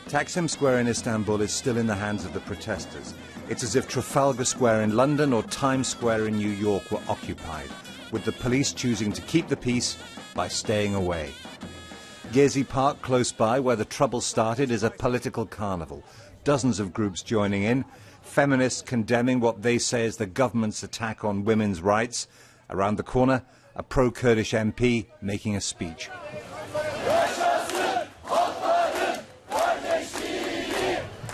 Taksim Square in Istanbul is still in the hands of the protesters. It's as if Trafalgar Square in London or Times Square in New York were occupied, with the police choosing to keep the peace by staying away. Gezi Park, close by, where the trouble started, is a political carnival. Dozens of groups joining in, feminists condemning what they say is the government's attack on women's rights. Around the corner, a pro-Kurdish MP making a speech.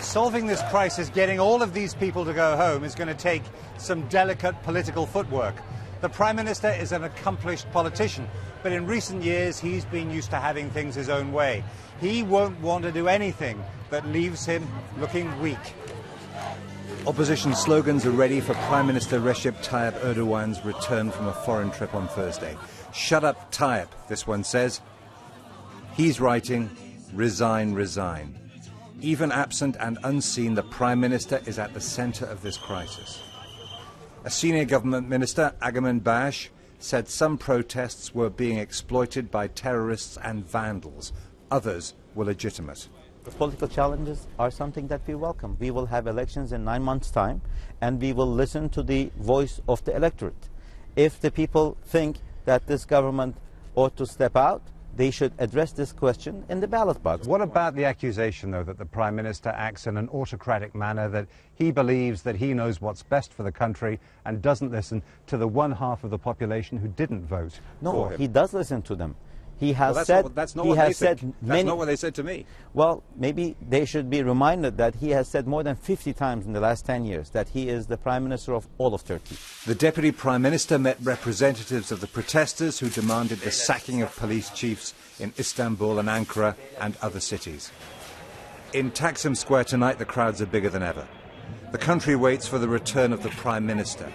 Solving this crisis, getting all of these people to go home, is going to take some delicate political footwork. The Prime Minister is an accomplished politician, but in recent years he's been used to having things his own way. He won't want to do anything that leaves him looking weak. Opposition slogans are ready for Prime Minister Recep Tayyip Erdogan's return from a foreign trip on Thursday. Shut up, Tayyip, this one says. He's writing, resign, resign. Even absent and unseen, the Prime Minister is at the centre of this crisis. A senior government minister, Agaman Bash, said some protests were being exploited by terrorists and vandals. Others were legitimate. The political challenges are something that we welcome. We will have elections in 9 months' time, and we will listen to the voice of the electorate. If the people think that this government ought to step out, they should address this question in the ballot box. What about the accusation, though, that the Prime Minister acts in an autocratic manner, that he believes that he knows what's best for the country and doesn't listen to the one half of the population who didn't vote for him? He does listen to them. He has That's not what they said to me. Well, maybe they should be reminded that he has said more than 50 times in the last 10 years that he is the Prime Minister of all of Turkey. The Deputy Prime Minister met representatives of the protesters who demanded the sacking of police chiefs in Istanbul and Ankara and other cities. In Taksim Square tonight, the crowds are bigger than ever. The country waits for the return of the Prime Minister.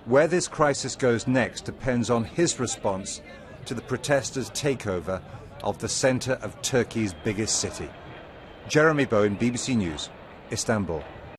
Where this crisis goes next depends on his response to the protesters' takeover of the centre of Turkey's biggest city. Jeremy Bowen, BBC News, Istanbul.